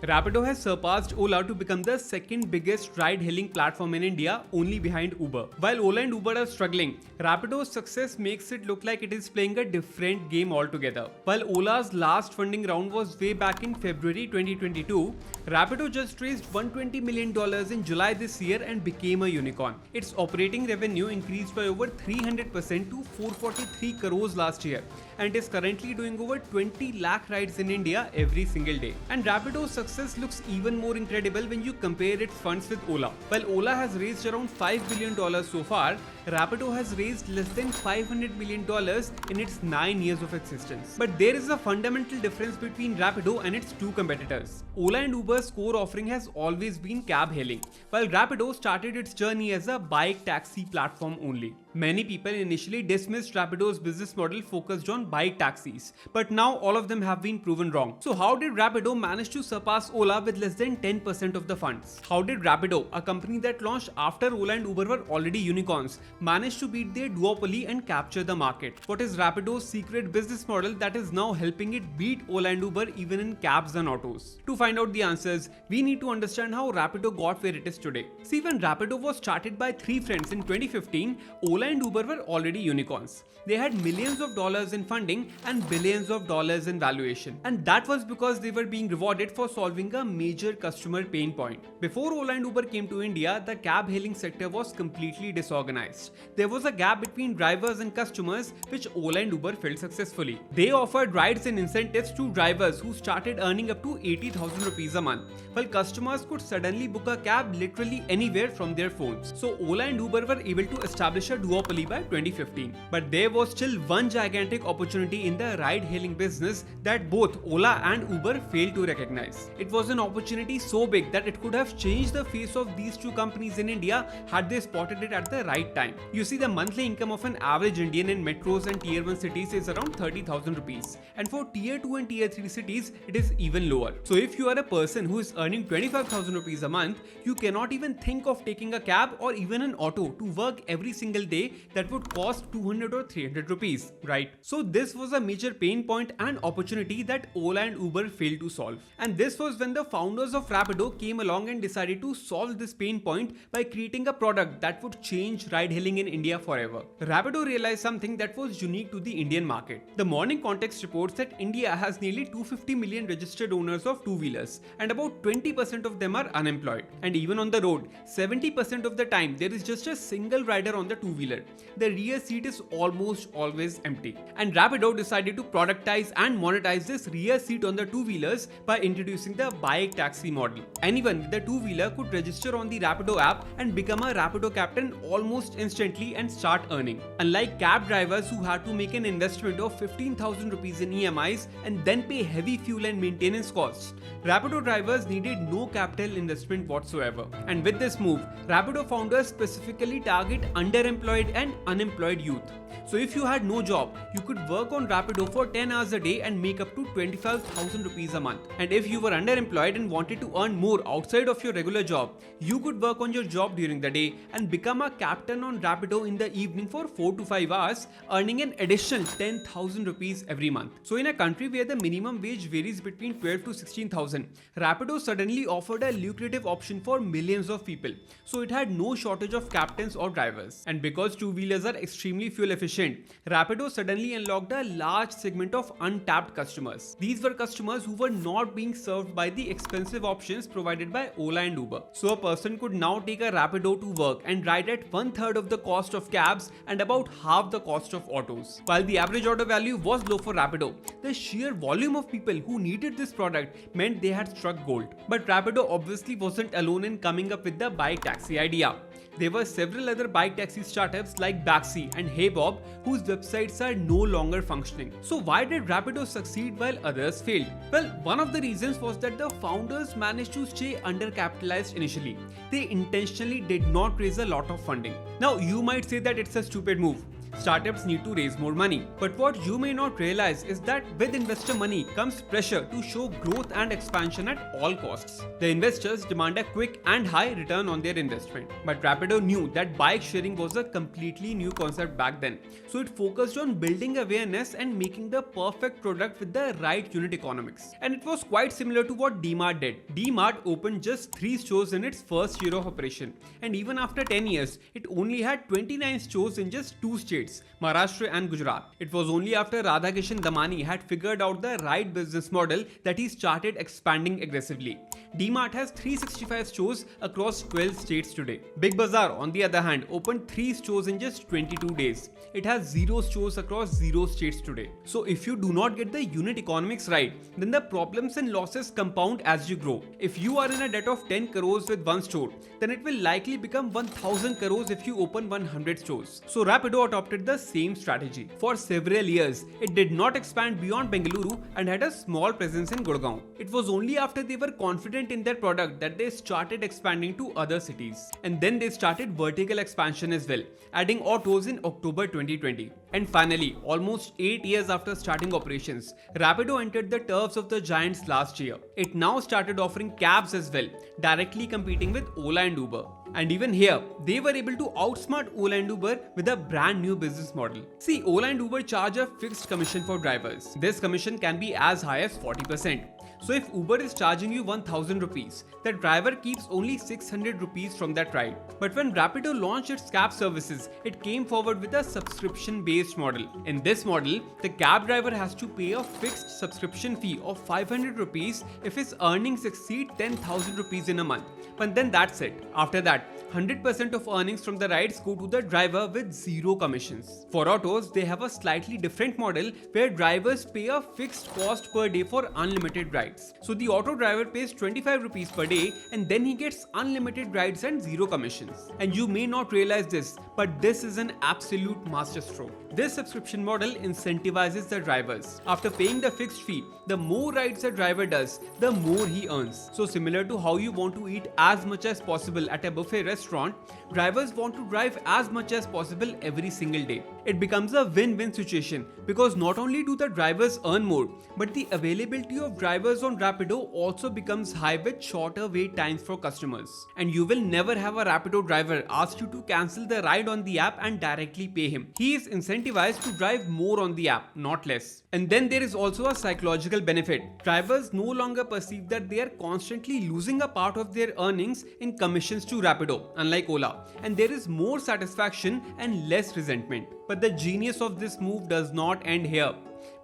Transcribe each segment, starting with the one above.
Rapido has surpassed Ola to become the second biggest ride-hailing platform in India, only behind Uber. While Ola and Uber are struggling, Rapido's success makes it look like it is playing a different game altogether. While Ola's last funding round was way back in February 2022, Rapido just raised $120 million in July this year and became a unicorn. Its operating revenue increased by over 300% to 443 crores last year, and is currently doing over 20 lakh rides in India every single day. And Rapido's success looks even more incredible when you compare its funds with Ola. While Ola has raised around $5 billion so far, Rapido has raised less than $500 million in its 9 years of existence. But there is a fundamental difference between Rapido and its two competitors. Ola and Uber's core offering has always been cab hailing, while Rapido started its journey as a bike taxi platform only. Many people initially dismissed Rapido's business model focused on bike taxis, but now all of them have been proven wrong. So how did Rapido manage to surpass Ola with less than 10% of the funds? How did Rapido, a company that launched after Ola and Uber were already unicorns, manage to beat their duopoly and capture the market? What is Rapido's secret business model that is now helping it beat Ola and Uber even in cabs and autos? To find out the answers, we need to understand how Rapido got where it is today. See, when Rapido was started by three friends in 2015, Ola and Uber were already unicorns. They had millions of dollars in funding and billions of dollars in valuation. And that was because they were being rewarded for solving a major customer pain point. Before Ola and Uber came to India, the cab hailing sector was completely disorganized. There was a gap between drivers and customers, which Ola and Uber filled successfully. They offered rides and incentives to drivers who started earning up to 80,000 rupees a month, while customers could suddenly book a cab literally anywhere from their phones. So Ola and Uber were able to establish a duopoly by 2015. But there was still one gigantic opportunity in the ride-hailing business that both Ola and Uber failed to recognize. It was an opportunity so big that it could have changed the face of these two companies in India had they spotted it at the right time. You see, the monthly income of an average Indian in metros and tier 1 cities is around 30,000 rupees. And for tier 2 and tier 3 cities, it is even lower. So if you are a person who is earning 25,000 rupees a month, you cannot even think of taking a cab or even an auto to work every single day that would cost 200 or 300 rupees, right? So this was a major pain point and opportunity that Ola and Uber failed to solve. And this was when the founders of Rapido came along and decided to solve this pain point by creating a product that would change ride-hailing in India forever. Rapido realized something that was unique to the Indian market. The Morning Context reports that India has nearly 250 million registered owners of two-wheelers, and about 20% of them are unemployed. And even on the road, 70% of the time there is just a single rider on the two-wheeler. The rear seat is almost always empty. And Rapido decided to productize and monetize this rear seat on the two-wheelers by introducing the bike taxi model. Anyone with a two-wheeler could register on the Rapido app and become a Rapido captain almost instantly and start earning. Unlike cab drivers who had to make an investment of 15,000 rupees in EMIs and then pay heavy fuel and maintenance costs, Rapido drivers needed no capital investment whatsoever. And with this move, Rapido founders specifically target underemployed and unemployed youth. So if you had no job, you could work on Rapido for 10 hours a day and make up to 25,000 rupees a month. And if you were underemployed and wanted to earn more outside of your regular job, you could work on your job during the day and become a captain on Rapido in the evening for 4 to 5 hours, earning an additional 10,000 rupees every month. So in a country where the minimum wage varies between 12 to 16,000, Rapido suddenly offered a lucrative option for millions of people. So it had no shortage of captains or drivers. And because two-wheelers are extremely fuel efficient, Rapido suddenly unlocked a large segment of untapped customers. These were customers who were not being served by the expensive options provided by Ola and Uber. So a person could now take a Rapido to work and ride at 1/3 of the cost of cabs and about half the cost of autos. While the average order value was low for Rapido, the sheer volume of people who needed this product meant they had struck gold. But Rapido obviously wasn't alone in coming up with the bike taxi idea. There were several other bike taxi startups like Baxi and HeyBob whose websites are no longer functioning. So why did Rapido succeed while others failed? Well, one of the reasons was that the founders managed to stay undercapitalized initially. They intentionally did not raise a lot of funding. Now you might say that it's a stupid move. startups need to raise more money. But what you may not realize is that with investor money comes pressure to show growth and expansion at all costs. The investors demand a quick and high return on their investment. But Rapido knew that bike sharing was a completely new concept back then. So it focused on building awareness and making the perfect product with the right unit economics. And it was quite similar to what DMart did. DMart opened just 3 stores in its first year of operation. And even after 10 years, it only had 29 stores in just 2 states, Maharashtra and Gujarat. It was only after Radhakishan Damani had figured out the right business model that he started expanding aggressively. DMart has 365 stores across 12 states today. Big Bazaar, on the other hand, opened 3 stores in just 22 days. It has 0 stores across 0 states today. So if you do not get the unit economics right, then the problems and losses compound as you grow. If you are in a debt of 10 crores with one store, then it will likely become 1000 crores if you open 100 stores. So Rapido adopted the same strategy. For several years, it did not expand beyond Bengaluru and had a small presence in Gurgaon. It was only after they were confident in their product that they started expanding to other cities. And then they started vertical expansion as well, adding autos in October 2020. And finally, almost 8 years after starting operations, Rapido entered the turfs of the giants last year. It now started offering cabs as well, directly competing with Ola and Uber. And even here, they were able to outsmart Ola and Uber with a brand new business model. See, Ola and Uber charge a fixed commission for drivers. This commission can be as high as 40%. So if Uber is charging you 1000 rupees, the driver keeps only 600 rupees from that ride. But when Rapido launched its cab services, it came forward with a subscription-based model. In this model, the cab driver has to pay a fixed subscription fee of 500 rupees if his earnings exceed 10,000 rupees in a month. But then that's it. After that, 100% of earnings from the rides go to the driver with 0 commissions. For autos, they have a slightly different model where drivers pay a fixed cost per day for unlimited rides. So the auto driver pays 25 rupees per day and then he gets unlimited rides and 0 commissions. And you may not realize this, but this is an absolute masterstroke. This subscription model incentivizes the drivers. After paying the fixed fee, the more rides a driver does, the more he earns. So similar to how you want to eat as much as possible at a buffet restaurant, drivers want to drive as much as possible every single day. It becomes a win-win situation because not only do the drivers earn more, but the availability of drivers on Rapido also becomes high with shorter wait times for customers. And you will never have a Rapido driver ask you to cancel the ride on the app and directly pay him. He is incentivized to drive more on the app, not less. And then there is also a psychological benefit. Drivers no longer perceive that they are constantly losing a part of their earnings in commissions to Rapido, unlike Ola. And there is more satisfaction and less resentment. But the genius of this move does not end here.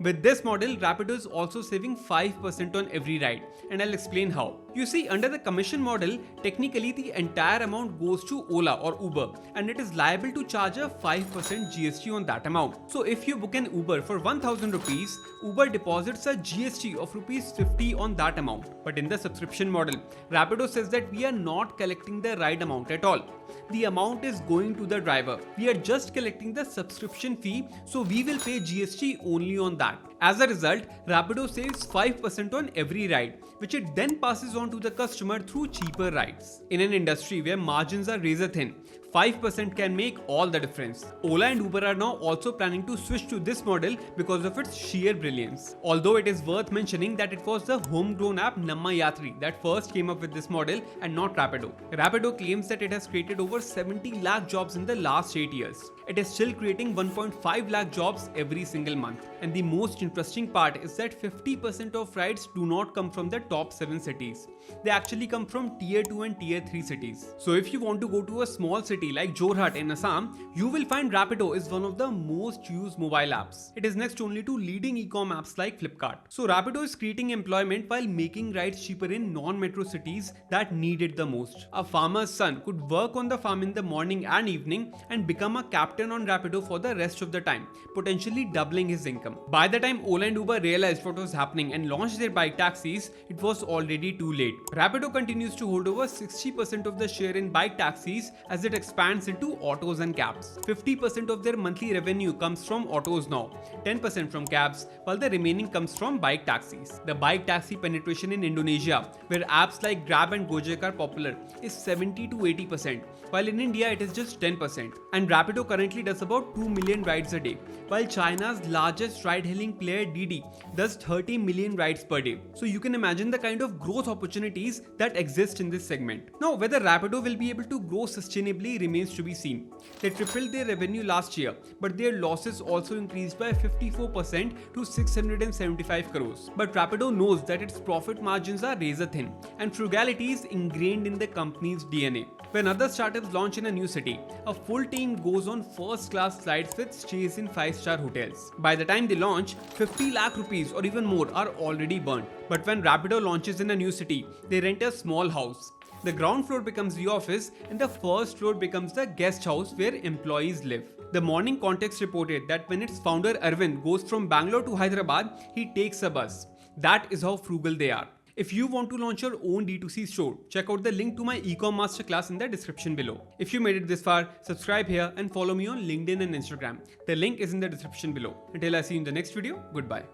With this model, Rapido is also saving 5% on every ride, and I'll explain how. You see, under the commission model, technically the entire amount goes to Ola or Uber, and it is liable to charge a 5% GST on that amount. So if you book an Uber for 1000 rupees, Uber deposits a GST of rupees 50 on that amount. But in the subscription model, Rapido says that we are not collecting the ride amount at all. The amount is going to the driver. We are just collecting the subscription fee, so we will pay GST only on that. As a result, Rapido saves 5% on every ride, which it then passes on to the customer through cheaper rides. In an industry where margins are razor thin, 5% can make all the difference. Ola and Uber are now also planning to switch to this model because of its sheer brilliance. Although it is worth mentioning that it was the homegrown app Namma Yatri that first came up with this model and not Rapido. Rapido claims that it has created over 70 lakh jobs in the last 8 years. It is still creating 1.5 lakh jobs every single month. And the most interesting part is that 50% of rides do not come from the top 7 cities. They actually come from tier 2 and tier 3 cities. So if you want to go to a small city like Jorhat in Assam, you will find Rapido is one of the most used mobile apps. It is next only to leading e-com apps like Flipkart. So Rapido is creating employment while making rides cheaper in non-metro cities that need it the most. A farmer's son could work on the farm in the morning and evening and become a captain on Rapido for the rest of the time, potentially doubling his income. By the time Ola and Uber realized what was happening and launched their bike taxis, it was already too late. Rapido continues to hold over 60% of the share in bike taxis as it expands expands into autos and cabs. 50% of their monthly revenue comes from autos now, 10% from cabs, while the remaining comes from bike taxis. The bike taxi penetration in Indonesia, where apps like Grab and Gojek are popular, is 70 to 80%, while in India it is just 10%. And Rapido currently does about 2 million rides a day, while China's largest ride-hailing player Didi does 30 million rides per day. So you can imagine the kind of growth opportunities that exist in this segment. Now, whether Rapido will be able to grow sustainably remains to be seen. They tripled their revenue last year, but their losses also increased by 54% to 675 crores. But Rapido knows that its profit margins are razor thin, and frugality is ingrained in the company's DNA. When other startups launch in a new city, a full team goes on first-class flights with stays in 5-star hotels. By the time they launch, 50 lakh rupees or even more are already burnt. But when Rapido launches in a new city, they rent a small house. The ground floor becomes the office and the first floor becomes the guest house where employees live. The Morning Context reported that when its founder Arvind goes from Bangalore to Hyderabad, he takes a bus. That is how frugal they are. If you want to launch your own D2C store, check out the link to my e-com masterclass in the description below. If you made it this far, subscribe here and follow me on LinkedIn and Instagram. The link is in the description below. Until I see you in the next video, goodbye.